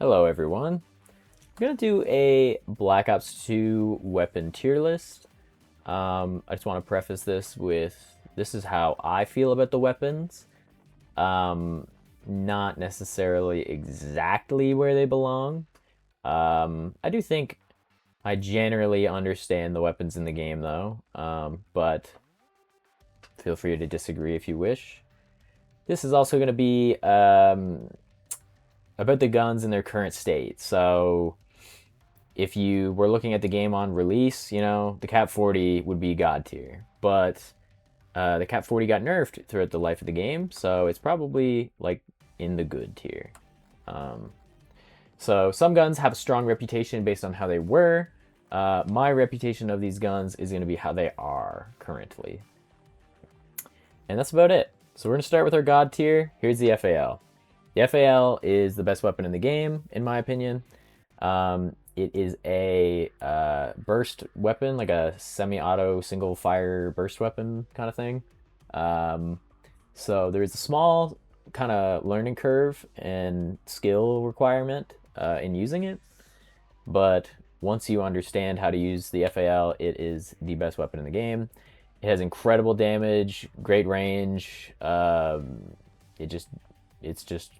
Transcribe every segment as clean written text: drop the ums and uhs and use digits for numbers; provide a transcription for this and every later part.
Hello everyone. I'm gonna do a Black Ops 2 weapon tier list. I just want to preface this with this is how I feel about the weapons. Um, Not necessarily exactly where they belong. I do think I generally understand the weapons in the game though, but feel free to disagree if you wish. This is also going to be about the guns in their current state. So if you were looking at the game on release, the Cap 40 would be god tier. But the Cap 40 got nerfed throughout the life of the game, so it's probably like in the good tier. Um, so some guns have a strong reputation based on how they were. My reputation of these guns is going to be how they are currently. And that's about it. So we're going to start with our god tier. Here's the FAL. The FAL is the best weapon in the game, in my opinion. It is a burst weapon, like a semi-auto single fire burst weapon kind of thing. So there's a small kind of learning curve and skill requirement in using it, but once you understand how to use the FAL, it is the best weapon in the game. It has incredible damage, great range. It's just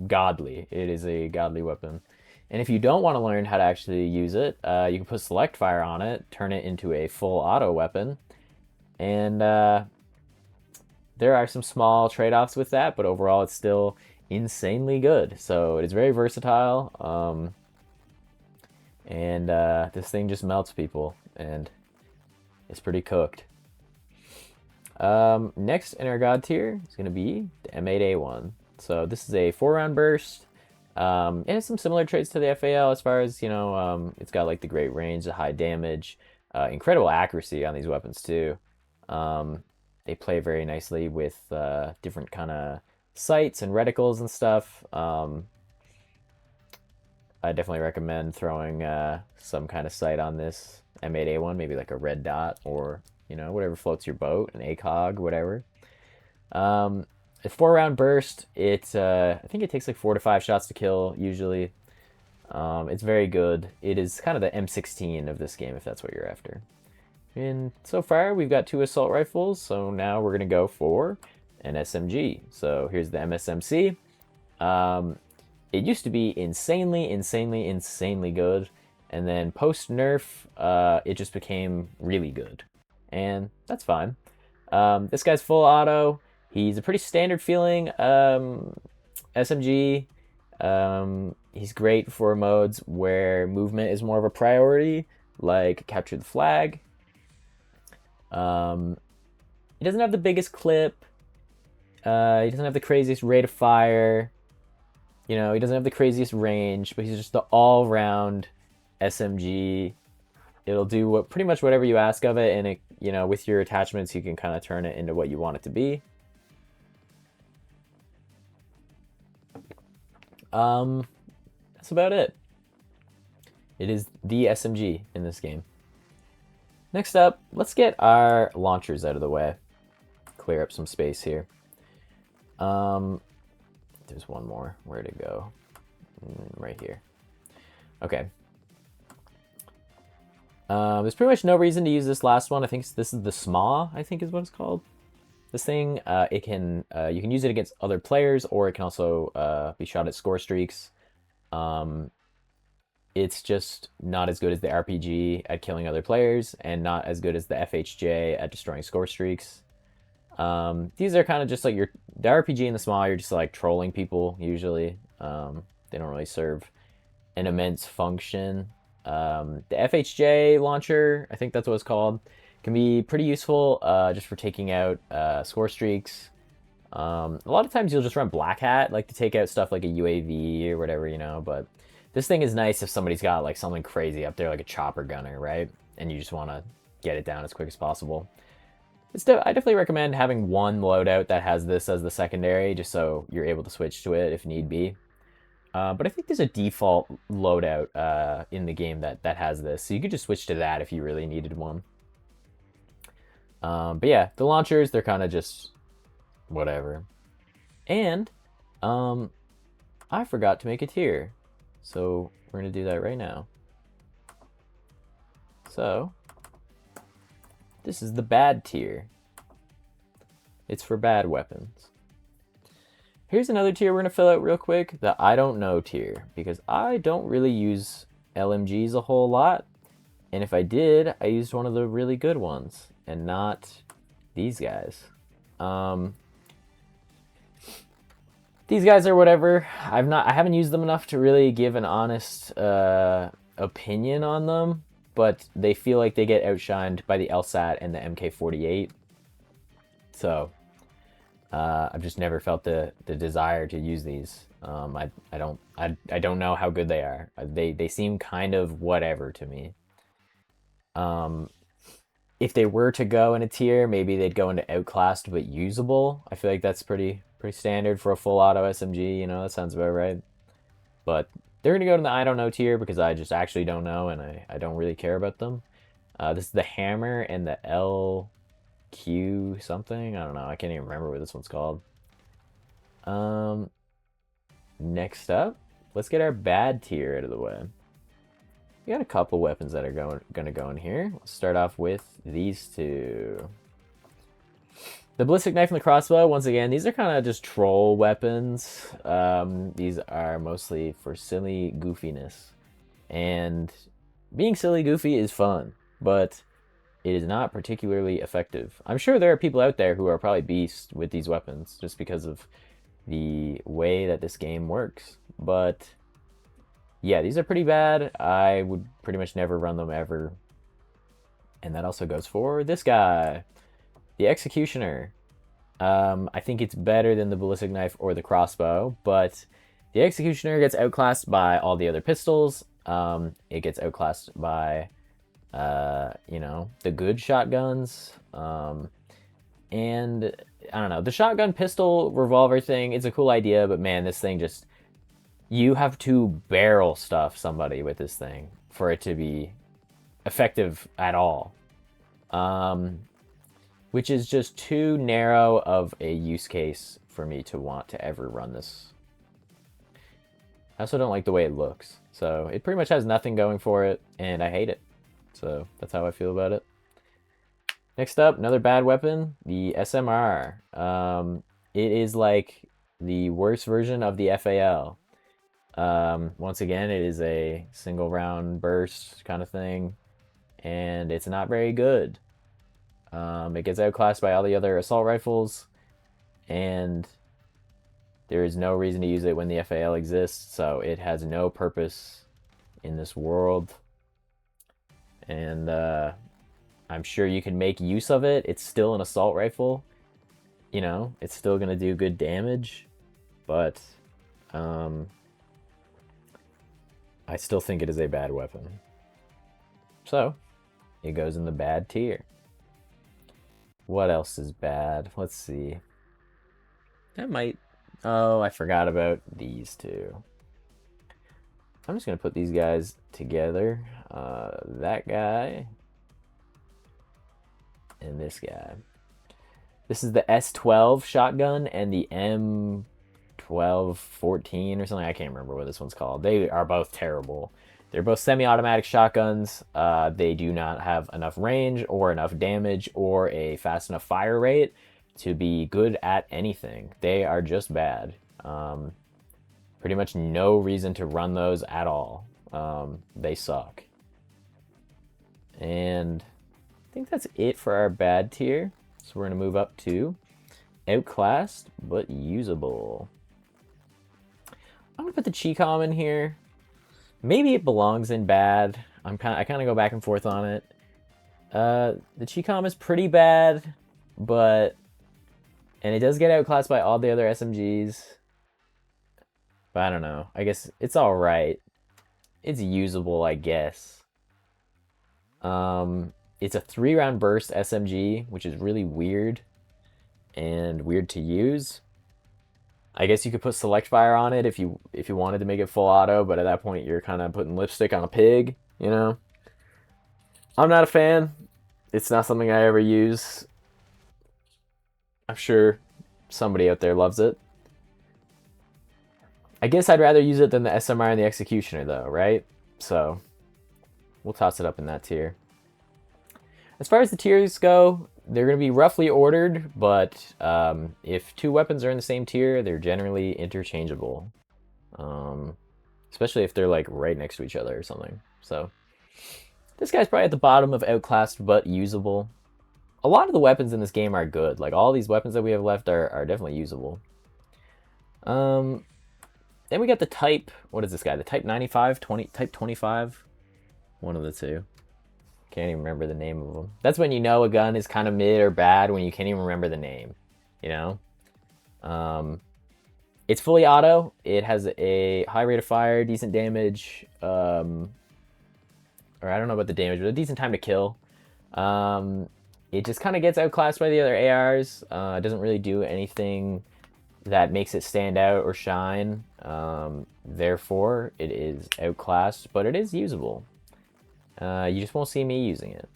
godly. It is a godly weapon. And if you don't want to learn how to actually use it, you can put select fire on it, turn it into a full auto weapon, and there are some small trade-offs with that, but overall it's still insanely good. So it is very versatile, and this thing just melts people, and it's pretty cooked. Next in our god tier is going to be the M8A1. So this is a 4-round burst. It has some similar traits to the FAL as far as, it's got like the great range, the high damage, incredible accuracy on these weapons too. They play very nicely with different kind of sights and reticles and stuff. I definitely recommend throwing some kind of sight on this M8A1, maybe like a red dot or, whatever floats your boat, an ACOG, whatever. A 4-round burst, I think it takes like 4 to 5 shots to kill usually. It's very good. It is kind of the M16 of this game if that's what you're after. And so far we've got 2 assault rifles, so now we're gonna go for an SMG. So here's the MSMC. It used to be insanely good, and then post nerf, it just became really good, and that's fine. This guy's full auto. He's a pretty standard feeling SMG. He's great for modes where movement is more of a priority, like capture the flag. He doesn't have the biggest clip. He doesn't have the craziest rate of fire. He doesn't have the craziest range, but he's just the all-round SMG. It'll do pretty much whatever you ask of it, and it, with your attachments, you can kind of turn it into what you want it to be. That's about it. It is the SMG in this game. Next up, let's get our launchers out of the way. Clear up some space here. There's one more. Where to go? Right here. Okay. There's pretty much no reason to use this last one. I think this is the SMA, I think is what it's called. This thing, you can use it against other players, or it can also be shot at score streaks. It's just not as good as the RPG at killing other players, and not as good as the FHJ at destroying score streaks. These are kind of just like the RPG and the SMA, you're just like trolling people usually. They don't really serve an immense function. The FHJ launcher, I think that's what it's called, can be pretty useful just for taking out score streaks. A lot of times you'll just run Black Hat, like to take out stuff like a UAV or whatever, but this thing is nice if somebody's got like something crazy up there, like a chopper gunner, right? And you just want to get it down as quick as possible. I definitely recommend having one loadout that has this as the secondary, just so you're able to switch to it if need be. But I think there's a default loadout in the game that has this, so you could just switch to that if you really needed one. But yeah, the launchers, they're kind of just whatever. And I forgot to make a tier. So we're going to do that right now. So this is the bad tier. It's for bad weapons. Here's another tier we're going to fill out real quick, the I don't know tier, because I don't really use LMGs a whole lot. And if I did, I used one of the really good ones and not these guys. These guys are whatever. I haven't used them enough to really give an honest opinion on them, but they feel like they get outshined by the LSAT and the MK48. So I've just never felt the desire to use these. I don't know how good they are. They seem kind of whatever to me. If they were to go in a tier, maybe they'd go into outclassed but usable. I feel like that's pretty standard for a full auto SMG. You know, that sounds about right. But they're gonna go to the I don't know tier because I just actually don't know and I don't really care about them. This is the hammer and the LQ something. I don't know. I can't even remember what this one's called. Next up, let's get our bad tier out of the way. We got a couple weapons that are gonna go in here. Let's start off with these two. The ballistic knife and the crossbow, once again, these are kind of just troll weapons. These are mostly for silly goofiness. And being silly goofy is fun, but it is not particularly effective. I'm sure there are people out there who are probably beasts with these weapons just because of the way that this game works. But yeah, these are pretty bad. I would pretty much never run them ever. And that also goes for this guy, the Executioner. I think it's better than the ballistic knife or the crossbow, but the Executioner gets outclassed by all the other pistols. It gets outclassed by, you know, the good shotguns. And I don't know, the shotgun pistol revolver thing is a cool idea, but man, this thing just, you have to barrel stuff somebody with this thing for it to be effective at all. Which is just too narrow of a use case for me to want to ever run this. I also don't like the way it looks. So it pretty much has nothing going for it, and I hate it. So that's how I feel about it. Next up, another bad weapon, the SMR. It is like the worst version of the FAL. Once again, it is a single round burst kind of thing, and it's not very good. It gets outclassed by all the other assault rifles, and there is no reason to use it when the FAL exists, so it has no purpose in this world. And I'm sure you can make use of it. It's still an assault rifle. You know, it's still going to do good damage, but I still think it is a bad weapon. So, it goes in the bad tier. What else is bad? Let's see. That might... Oh, I forgot about these two. I'm just going to put these guys together. That guy. And this guy. This is the S12 shotgun and the M1214 or something. I can't remember what this one's called. They are both terrible. They're both semi-automatic shotguns. They do not have enough range or enough damage or a fast enough fire rate to be good at anything. They are just bad. Pretty much no reason to run those at all. They suck. And I think that's it for our bad tier. So we're going to move up to outclassed but usable. I'm going to put the Chicom in here. Maybe it belongs in bad. I kind of go back and forth on it. The Chicom is pretty bad, and it does get outclassed by all the other SMGs. But I don't know. I guess it's all right. It's usable, I guess. It's a 3-round burst SMG, which is really weird and weird to use. I guess you could put select fire on it if you wanted to make it full auto, but at that point you're kind of putting lipstick on a pig, you know? I'm not a fan. It's not something I ever use. I'm sure somebody out there loves it. I guess I'd rather use it than the SMR and the Executioner, though, right? So we'll toss it up in that tier. As far as the tiers go, they're going to be roughly ordered, but if two weapons are in the same tier, they're generally interchangeable. Especially if they're like right next to each other or something. So this guy's probably at the bottom of outclassed but usable. A lot of the weapons in this game are good. Like all these weapons that we have left are definitely usable. Then we got the type. What is this guy? The type 95, type 25. One of the two. Can't even remember the name of them. That's when you know a gun is kind of mid or bad, when you can't even remember the name. You know? It's fully auto. It has a high rate of fire, decent damage. Or I don't know about the damage, but a decent time to kill. It just kind of gets outclassed by the other ARs. It doesn't really do anything that makes it stand out or shine. Therefore, it is outclassed, but it is usable. You just won't see me using it.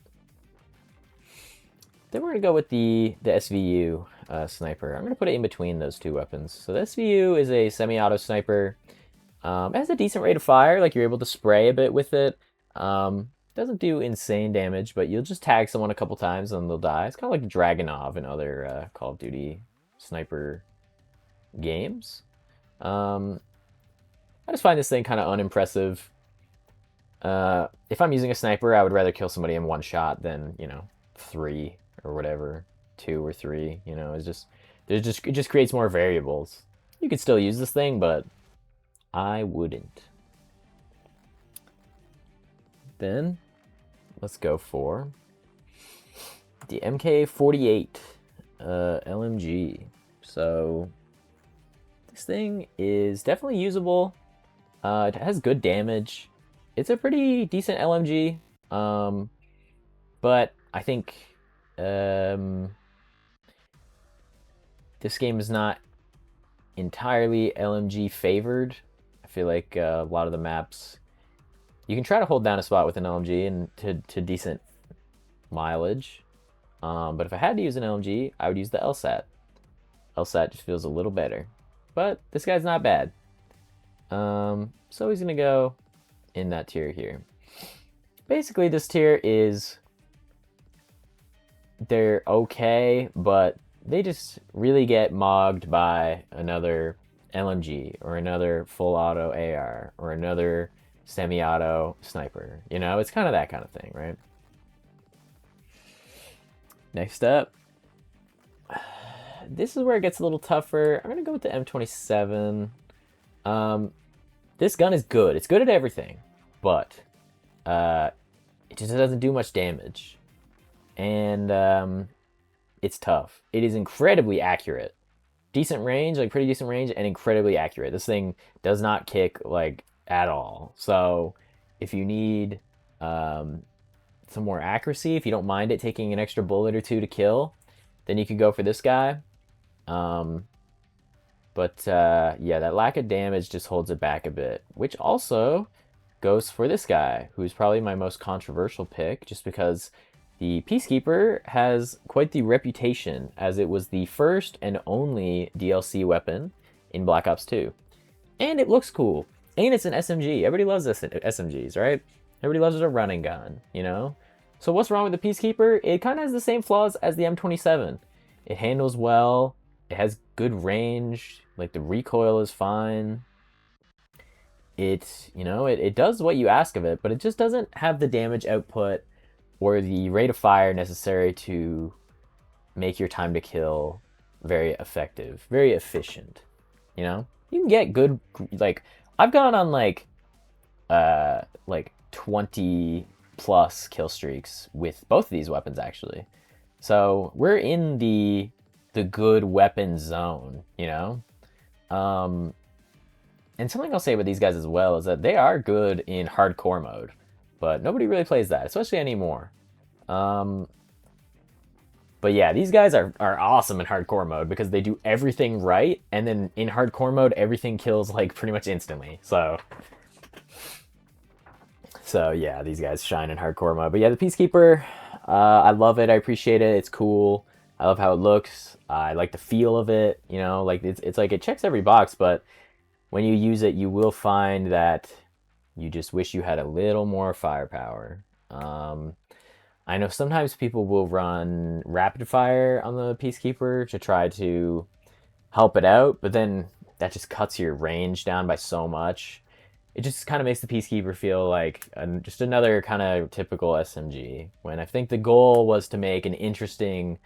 Then we're going to go with the SVU sniper. I'm going to put it in between those two weapons. So the SVU is a semi-auto sniper. It has a decent rate of fire, like you're able to spray a bit with it. Doesn't do insane damage, but you'll just tag someone a couple times and they'll die. It's kind of like Dragunov and other Call of Duty sniper games. I just find this thing kind of unimpressive. If I'm using a sniper, I would rather kill somebody in one shot than, you know, 3 or whatever, 2 or 3. You know, it just creates more variables. You could still use this thing, but I wouldn't. Then let's go for the MK48 LMG. So this thing is definitely usable. It has good damage. It's a pretty decent LMG, but I think this game is not entirely LMG favored. I feel like a lot of the maps, you can try to hold down a spot with an LMG and to decent mileage, but if I had to use an LMG, I would use the LSAT. LSAT just feels a little better, but this guy's not bad. So he's gonna go in that tier here. Basically, this tier is, they're okay, but they just really get mogged by another LMG or another full auto AR or another semi-auto sniper. You know, it's kind of that kind of thing, right? Next up, this is where it gets a little tougher. I'm gonna go with the M27. This gun is good. It's good at everything, but it just doesn't do much damage. And it's tough. It is incredibly accurate. Decent range, like pretty decent range, and incredibly accurate. This thing does not kick, like, at all. So if you need some more accuracy, if you don't mind it taking an extra bullet or two to kill, then you could go for this guy. Yeah, that lack of damage just holds it back a bit, which also goes for this guy, who's probably my most controversial pick, just because the Peacekeeper has quite the reputation, as it was the first and only DLC weapon in Black Ops 2. And it looks cool. And it's an SMG. Everybody loves SMGs, right? Everybody loves a running gun, you know? So what's wrong with the Peacekeeper? It kind of has the same flaws as the M27. It handles well. It has good range. Like, the recoil is fine. It, you know, it does what you ask of it, but it just doesn't have the damage output or the rate of fire necessary to make your time to kill very effective, very efficient. You know? You can get good, like, I've gone on like 20 plus kill streaks with both of these weapons, actually. So we're in the good weapon zone, you know? And something I'll say about these guys as well is that they are good in hardcore mode, but nobody really plays that, especially anymore. But yeah, these guys are awesome in hardcore mode because they do everything right, and then in hardcore mode, everything kills like pretty much instantly. So yeah, these guys shine in hardcore mode. But yeah, the Peacekeeper, I love it. I appreciate it. It's cool. I love how it looks. I like the feel of it. You know, like it's like it checks every box, but when you use it, you will find that you just wish you had a little more firepower. I know sometimes people will run rapid fire on the Peacekeeper to try to help it out, but then that just cuts your range down by so much. It just kind of makes the Peacekeeper feel like just another kind of typical SMG. When I think the goal was to make an interesting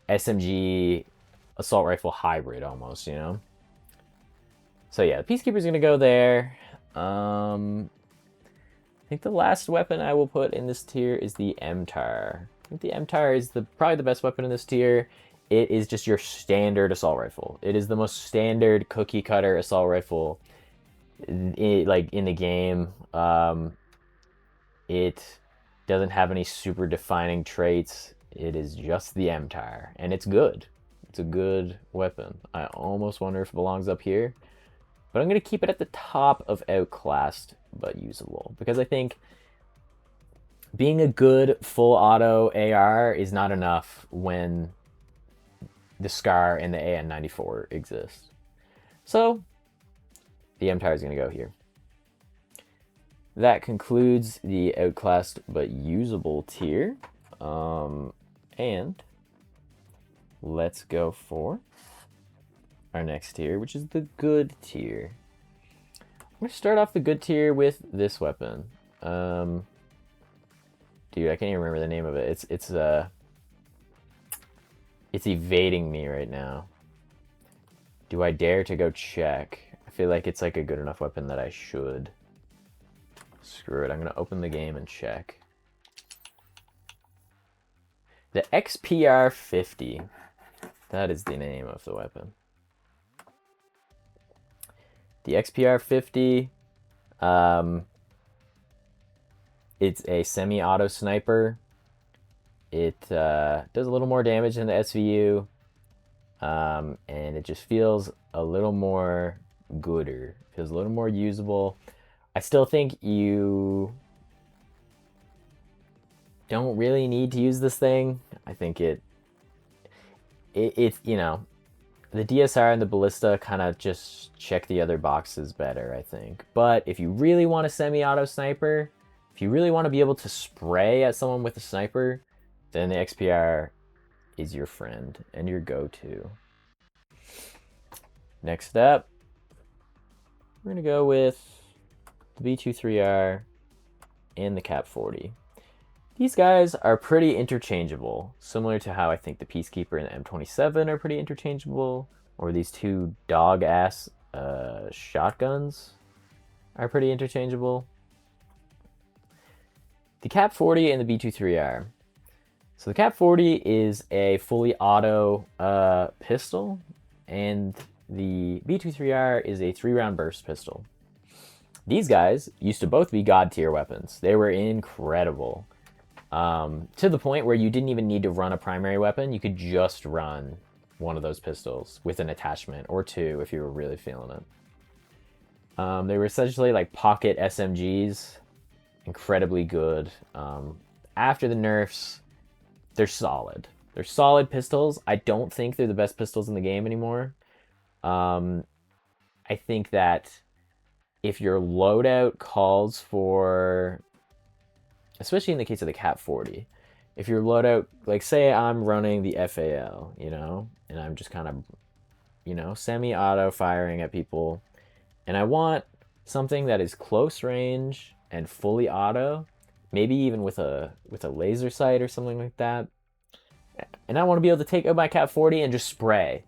SMG assault rifle hybrid almost, you know? So yeah, the Peacekeeper's gonna go there. I think the last weapon I will put in this tier is the MTAR. I think the MTAR is probably the best weapon in this tier. It is just your standard assault rifle. It is the most standard cookie cutter assault rifle like in the game. It doesn't have any super defining traits. It is just the MTAR, and it's good. It's a good weapon. I almost wonder if it belongs up here, but I'm going to keep it at the top of Outclassed but usable, because I think being a good full auto AR is not enough when the SCAR and the AN94 exist. So the MTAR is going to go here. That concludes the Outclassed but usable tier. And let's go for our next tier, which is the good tier. I'm going to start off the good tier with this weapon. Dude, I can't even remember the name of it. It's evading me right now. Do I dare to go check? I feel like it's like a good enough weapon that I should. Screw it, I'm gonna open the game and check. The XPR-50. That is the name of the weapon. The XPR-50, it's a semi-auto sniper. It does a little more damage than the SVU, and it just feels a little more gooder. Feels a little more usable. I still think you don't really need to use this thing. I think it's, you know, the DSR and the Ballista kind of just check the other boxes better, I think. But if you really want a semi-auto sniper, if you really want to be able to spray at someone with a sniper, then the XPR is your friend and your go-to. Next up, we're going to go with the B23R and the Cap 40. These guys are pretty interchangeable, similar to how I think the Peacekeeper and the M27 are pretty interchangeable, or these two dog-ass shotguns are pretty interchangeable. The Cap 40 and the B23R. So the Cap 40 is a fully auto pistol, and the B23R is a 3-round burst pistol. These guys used to both be god tier weapons. They were incredible. To the point where you didn't even need to run a primary weapon. You could just run one of those pistols with an attachment, or two if you were really feeling it. They were essentially like pocket SMGs. Incredibly good. After the nerfs, they're solid. They're solid pistols. I don't think they're the best pistols in the game anymore. I think that if your loadout calls for, especially in the case of the Cap 40, if your loadout, like say I'm running the FAL, you know, and I'm just kind of, you know, semi-auto firing at people, and I want something that is close range and fully auto, maybe even with a laser sight or something like that, and I want to be able to take out my Cap 40 and just spray,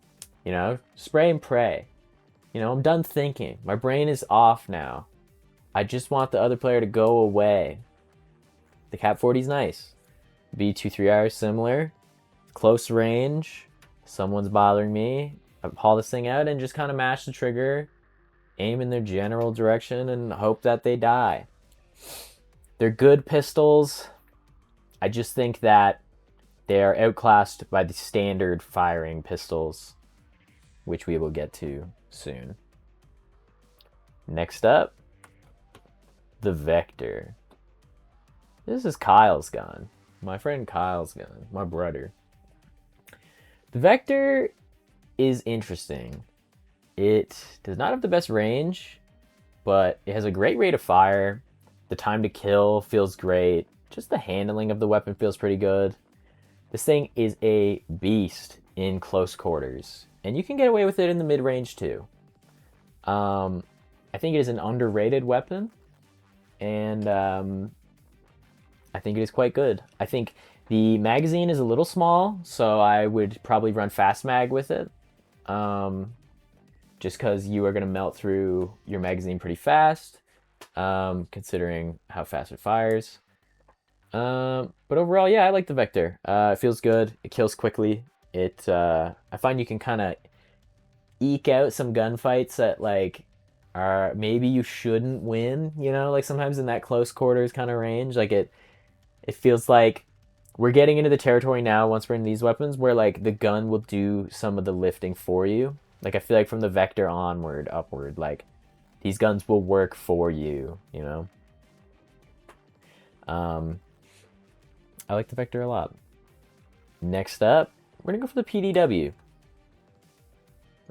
you know, spray and pray. You know, I'm done thinking. My brain is off now. I just want the other player to go away. The Cap 40 is nice. B23R is similar. Close range. Someone's bothering me. I haul this thing out and just kind of mash the trigger, aim in their general direction, and hope that they die. They're good pistols. I just think that they are outclassed by the standard firing pistols, which we will get to soon. Next up, the Vector. This is Kyle's gun. My friend Kyle's gun. My brother. The Vector is interesting. It does not have the best range, but it has a great rate of fire. The time to kill feels great. Just the handling of the weapon feels pretty good. This thing is a beast in close quarters, and you can get away with it in the mid-range too. I think it is an underrated weapon, and I think it is quite good. I think the magazine is a little small, so I would probably run fast mag with it. Just because you are going to melt through your magazine pretty fast, considering how fast it fires. But overall, yeah, I like the Vector. It feels good. It kills quickly. I find you can kind of eke out some gunfights that like are maybe you shouldn't win. You know, like sometimes in that close quarters kind of range, like it feels like we're getting into the territory now once we're in these weapons where like the gun will do some of the lifting for you. Like I feel like from the Vector onward, upward, like these guns will work for you, you know? I like the Vector a lot. Next up, we're gonna go for the PDW.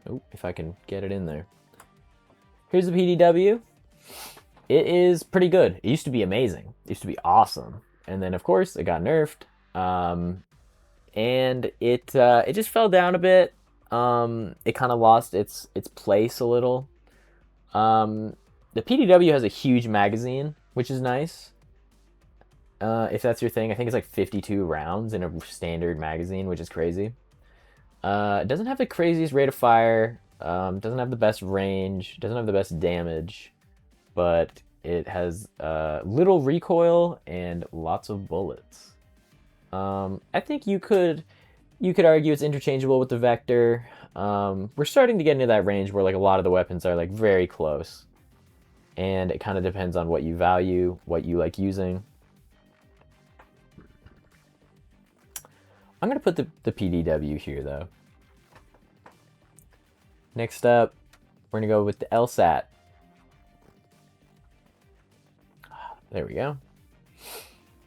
Oh, if I can get it in there. Here's the PDW. It is pretty good. It used to be amazing. It used to be awesome. And then of course it got nerfed. And it just fell down a bit. It kind of lost its place a little. The PDW has a huge magazine, which is nice. If that's your thing, I think it's like 52 rounds in a standard magazine, which is crazy. It doesn't have the craziest rate of fire. Doesn't have the best range. Doesn't have the best damage, but it has little recoil and lots of bullets. I think you could argue it's interchangeable with the Vector. We're starting to get into that range where like a lot of the weapons are like very close, and it kind of depends on what you value, what you like using. I'm gonna put the PDW here though. Next up, we're gonna go with the LSAT. There we go.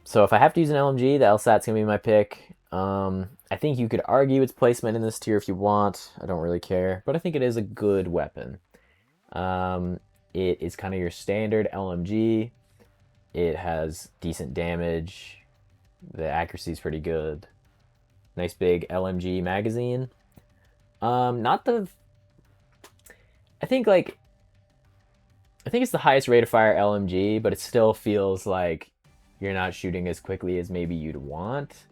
So if I have to use an LMG, the LSAT's gonna be my pick. I think you could argue its placement in this tier if you want. I don't really care, but I think it is a good weapon. It is kind of your standard LMG. It has decent damage. The accuracy is pretty good. Nice big LMG magazine. Not the... I think it's the highest rate of fire LMG, but it still feels like you're not shooting as quickly as maybe you'd want.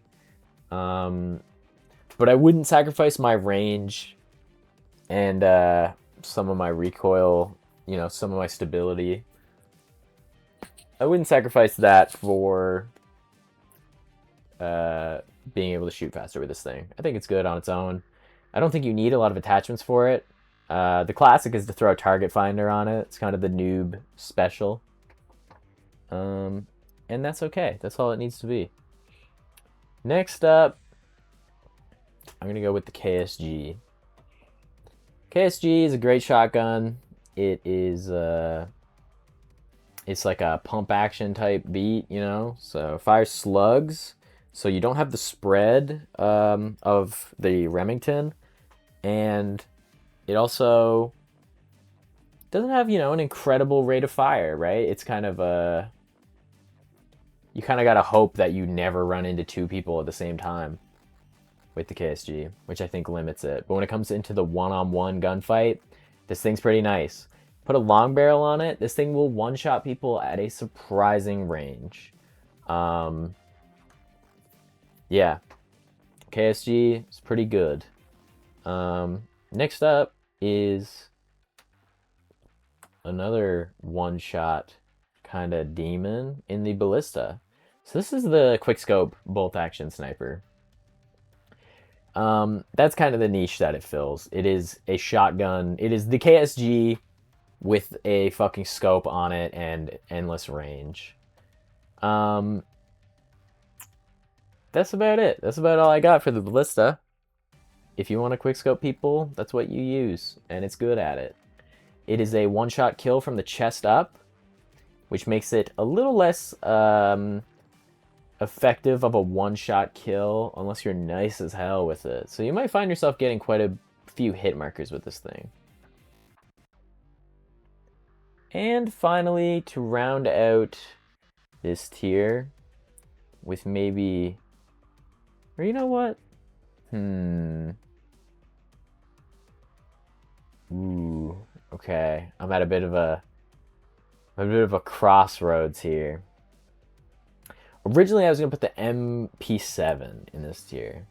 But I wouldn't sacrifice my range and some of my recoil, you know, some of my stability. I wouldn't sacrifice that for being able to shoot faster with this thing. I think it's good on its own. I don't think you need a lot of attachments for it. The classic is to throw a target finder on it. It's kind of the noob special. And that's okay. That's all it needs to be. Next up, I'm going to go with the KSG. KSG is a great shotgun. It is, it's like a pump action type beat, you know? So fires slugs. So you don't have the spread of the Remington. And it also doesn't have, you know, an incredible rate of fire, right? It's kind of a... You kind of got to hope that you never run into two people at the same time with the KSG, which I think limits it. But when it comes into the one-on-one gunfight, this thing's pretty nice. Put a long barrel on it, this thing will one-shot people at a surprising range. Yeah, KSG is pretty good. Next up is another one-shot kind of demon in the Ballista. So this is the quickscope bolt action sniper. That's kind of the niche that it fills. It is a shotgun. It is the KSG with a fucking scope on it and endless range. That's about it. That's about all I got for the Ballista. If you want to quickscope people, that's what you use, and it's good at it. It is a one-shot kill from the chest up, which makes it a little less effective of a one-shot kill unless you're nice as hell with it. So you might find yourself getting quite a few hit markers with this thing. And finally, to round out this tier with maybe, or you know what? Ooh, okay. I'm at a bit of a crossroads here. Originally, I was gonna put the MP7 in this tier,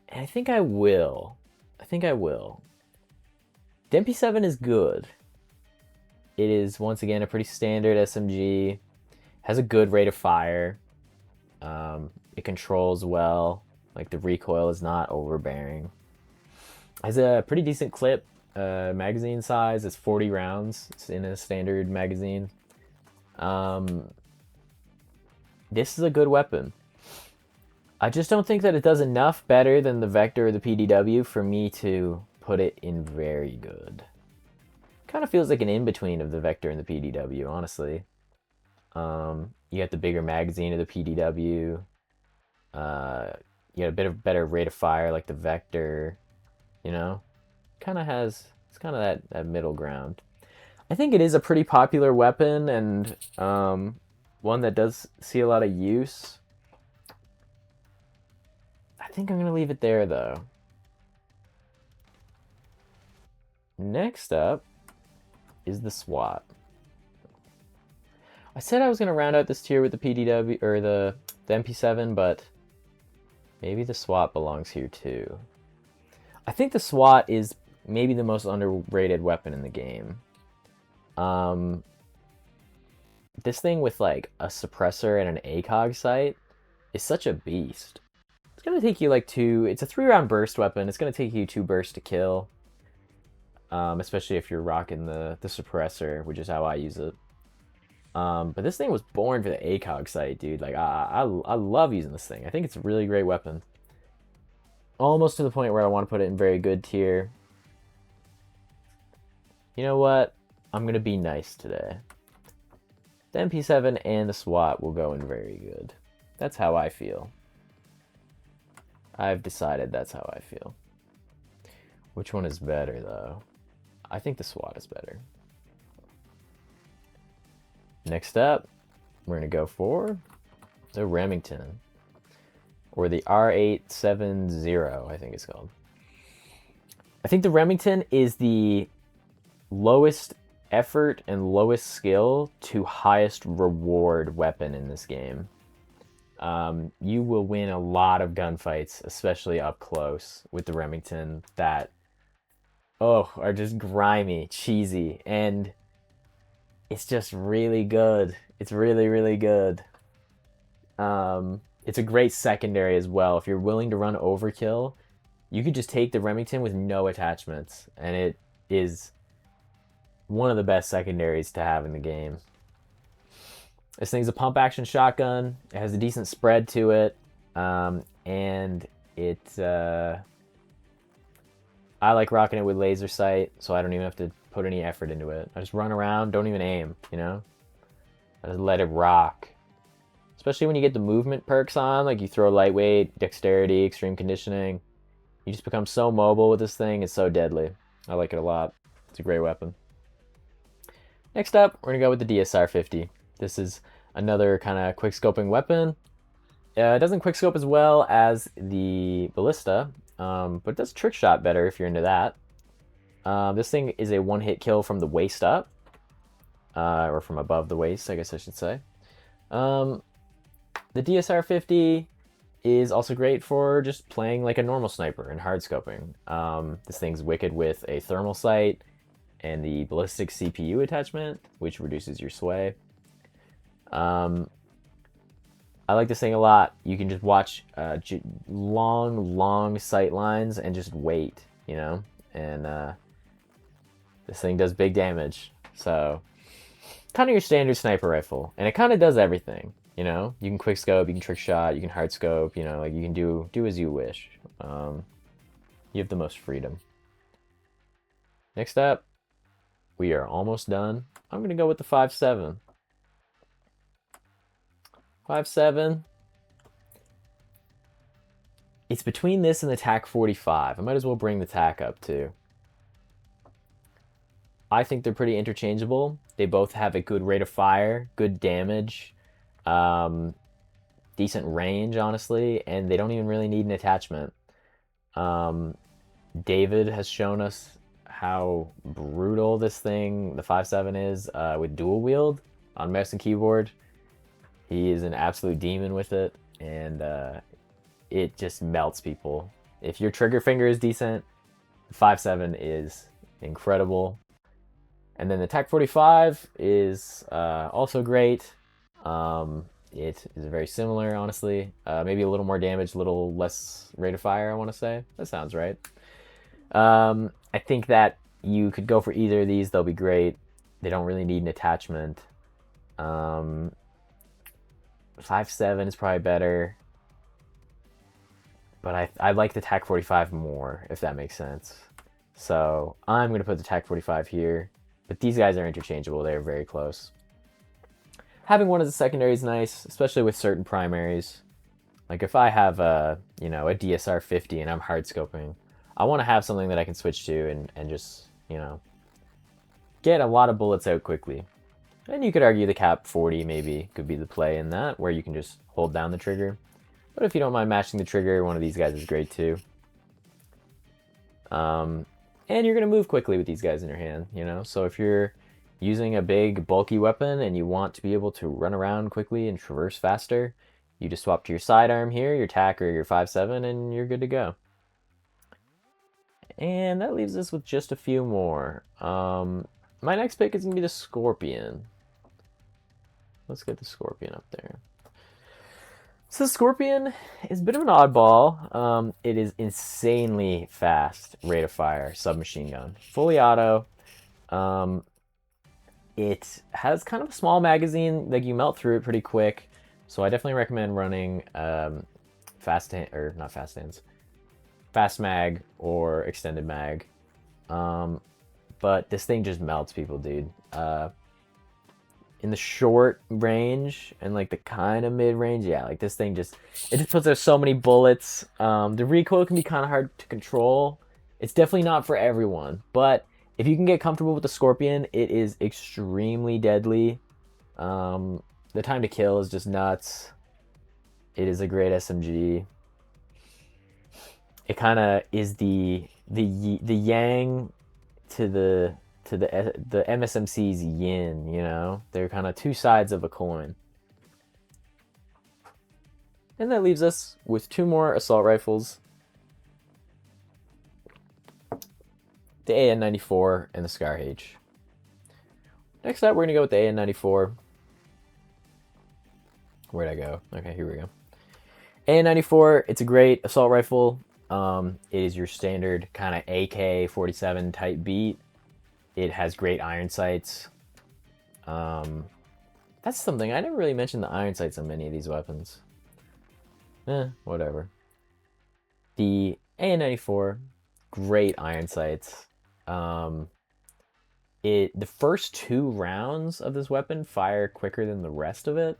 and I think I will. The MP7 is good. It is once again a pretty standard SMG. Has a good rate of fire. It controls well. Like the recoil is not overbearing. Has a pretty decent clip. Magazine size is 40 rounds. It's in a standard magazine. This is a good weapon. I just don't think that it does enough better than the Vector or the PDW for me to put it in very good. Kind of feels like an in-between of the Vector and the PDW, honestly. You got the bigger magazine of the PDW. You got a bit of better rate of fire like the Vector. You know? It's kind of that middle ground. I think it is a pretty popular weapon and one that does see a lot of use. I think I'm going to leave it there, though. Next up is the SWAT. I said I was going to round out this tier with the PDW, or the MP7, but maybe the SWAT belongs here, too. I think the SWAT is maybe the most underrated weapon in the game. This thing with, like, a suppressor and an ACOG sight is such a beast. It's going to take you, like, it's a 3-round burst weapon. It's going to take you 2 bursts to kill. Especially if you're rocking the suppressor, which is how I use it. But this thing was born for the ACOG sight, dude. Like, I love using this thing. I think it's a really great weapon. Almost to the point where I want to put it in very good tier. You know what? I'm going to be nice today. The MP7 and the SWAT will go in very good. That's how I feel. I've decided that's how I feel. Which one is better, though? I think the SWAT is better. Next up, we're going to go for the Remington. Or the R870, I think it's called. I think the Remington is the lowest effort and lowest skill to highest reward weapon in this game. You will win a lot of gunfights, especially up close, with the Remington that, are just grimy, cheesy, and it's just really good. It's really, really good. It's a great secondary as well. If you're willing to run overkill, you could just take the Remington with no attachments, and it is one of the best secondaries to have in the game. This thing's a pump action shotgun. It has a decent spread to it, and I like rocking it with laser sight, so I don't even have to put any effort into it. I just run around, don't even aim, you know? I just let it rock. Especially when you get the movement perks on, like you throw lightweight, dexterity, extreme conditioning. You just become so mobile with this thing, it's so deadly. I like it a lot. It's a great weapon. Next up, we're going to go with the DSR-50. This is another kind of quick-scoping weapon. It doesn't quick-scope as well as the Ballista, but it does trick shot better if you're into that. This thing is a one-hit kill from the waist up. Or from above the waist, I guess I should say. The DSR-50 is also great for just playing like a normal sniper and hardscoping. This thing's wicked with a thermal sight and the ballistic CPU attachment, which reduces your sway. I like this thing a lot. You can just watch long sight lines and just wait, you know? And this thing does big damage. So, kind of your standard sniper rifle. And it kind of does everything, you know? You can quick scope, you can trick shot, you can hard scope, you know, like you can do as you wish. You have the most freedom. Next up, we are almost done. I'm going to go with the 5.7. 5.7. It's between this and the TAC 45. I might as well bring the TAC up too. I think they're pretty interchangeable. They both have a good rate of fire, good damage, um, decent range, honestly, and they don't even really need an attachment. Um, David has shown us how brutal this thing, the 5.7, is with dual wield on mouse and keyboard. He is an absolute demon with it, and it just melts people. If your trigger finger is decent, the 5.7 is incredible. And then the TAC 45 is also great. It is very similar, honestly. Maybe a little more damage, a little less rate of fire, I want to say. That sounds right. I think that you could go for either of these. They'll be great. They don't really need an attachment. 5.7 is probably better. But I like the TAC 45 more, if that makes sense. So I'm going to put the TAC 45 here. But these guys are interchangeable. They're very close. Having one as a secondary is nice, especially with certain primaries. Like if I have a DSR 50 and I'm hard scoping, I want to have something that I can switch to and just, get a lot of bullets out quickly. And you could argue the Cap 40 maybe could be the play in that, where you can just hold down the trigger. But if you don't mind matching the trigger, one of these guys is great too. And you're going to move quickly with these guys in your hand, So if you're using a big, bulky weapon and you want to be able to run around quickly and traverse faster, you just swap to your sidearm here, your TAC or your 5.7, and you're good to go. And that leaves us with just a few more. My next pick is going to be the Scorpion. Let's get the Scorpion up there. So the Scorpion is a bit of an oddball. It is insanely fast rate of fire submachine gun, fully auto. It has kind of a small magazine, like you melt through it pretty quick. So I definitely recommend running fast mag or extended mag. But this thing just melts people, dude. In the short range and like the kind of mid range, yeah, like this thing just puts out so many bullets. The recoil can be kind of hard to control. It's definitely not for everyone, but if you can get comfortable with the Scorpion, it is extremely deadly. The time to kill is just nuts. It is a great SMG. It kind of is the yang to the MSMC's yin, They're kind of two sides of a coin. And that leaves us with two more assault rifles. The AN-94 and the Scar H. Next up, we're going to go with the AN-94. Where'd I go? Okay, here we go. AN-94, it's a great assault rifle. It is your standard kind of AK-47 type beat. It has great iron sights. That's something, I never really mentioned the iron sights on many of these weapons. Whatever. The AN-94, great iron sights. The first 2 rounds of this weapon fire quicker than the rest of it.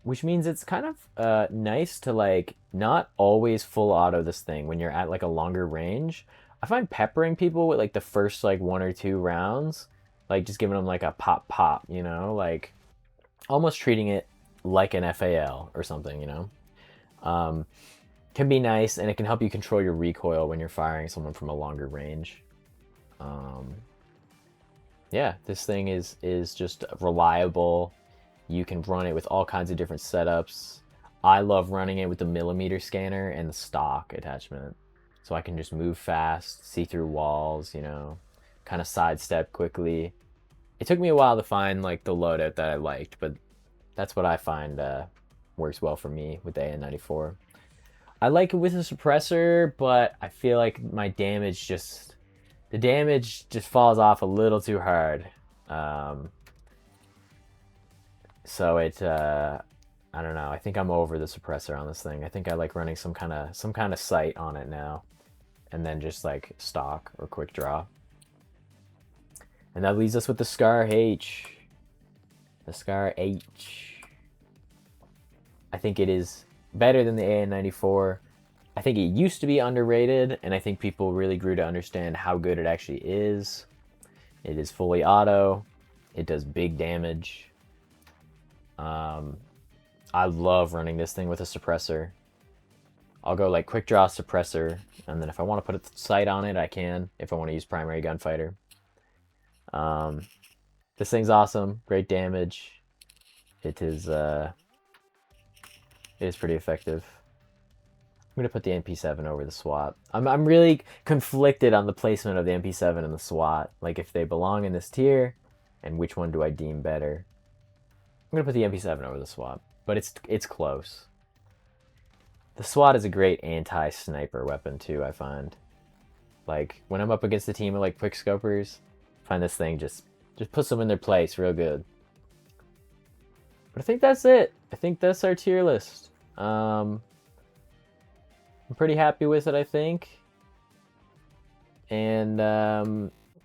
Which means it's kind of nice to like not always full auto this thing when you're at like a longer range. I find peppering people with like the first like 1 or 2 rounds, like just giving them like a pop, like almost treating it like an FAL or something, can be nice, and it can help you control your recoil when you're firing someone from a longer range. Yeah, this thing is just reliable. You can run it with all kinds of different setups. I love running it with the millimeter scanner and the stock attachment. So I can just move fast, see through walls, kind of sidestep quickly. It took me a while to find like the loadout that I liked, but that's what I find works well for me with the AN-94. I like it with a suppressor, but I feel like my damage the damage just falls off a little too hard. So I don't know. I think I'm over the suppressor on this thing. I think I like running some kind of sight on it now, and then just like stock or quick draw. And that leaves us with the Scar H. The Scar H. I think it is better than the AN-94. I think it used to be underrated, and I think people really grew to understand how good it actually is. It is fully auto. It does big damage. I love running this thing with a suppressor. I'll go like quick draw suppressor, and then if I want to put a sight on it, I can. If I want to use primary gunfighter. This thing's awesome. Great damage. It is pretty effective. I'm gonna put the MP7 over the SWAT. I'm really conflicted on the placement of the MP7 and the SWAT. Like if they belong in this tier, and which one do I deem better? I'm gonna put the MP7 over the SWAT, but it's close. The SWAT is a great anti-sniper weapon too, I find. Like when I'm up against a team of like quickscopers, I find this thing just puts them in their place real good. But I think that's it. I think that's our tier list. I'm pretty happy with it, I think. And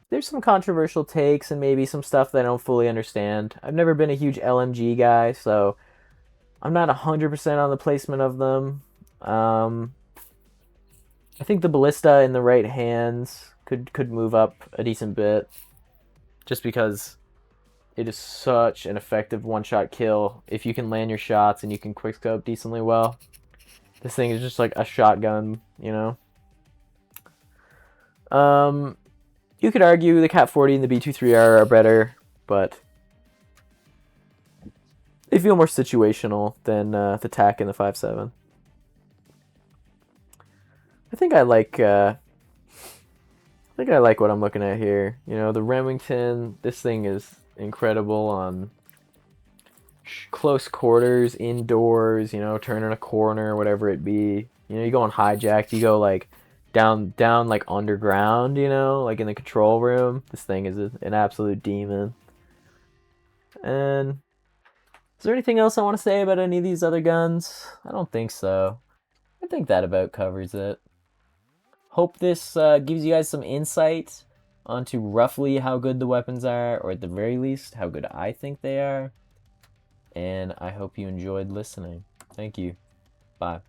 there's some controversial takes and maybe some stuff that I don't fully understand. I've never been a huge LMG guy, so I'm not 100% on the placement of them. I think the ballista in the right hands could move up a decent bit, just because it is such an effective one-shot kill if you can land your shots and you can quickscope decently well. This thing is just like a shotgun, you know? You could argue the Cat 40 and the B23R are better, but they feel more situational than the TAC and the 5.7. I think I like what I'm looking at here. You know, the Remington, this thing is incredible on close quarters, indoors, you know, turning a corner, whatever it be. You know, you go on hijacked, you go like down like underground, you know, like in the control room. This thing is an absolute demon. And is there anything else I want to say about any of these other guns? I don't think so. I think that about covers it. Hope this gives you guys some insight onto roughly how good the weapons are, or at the very least, how good I think they are. And I hope you enjoyed listening. Thank you. Bye.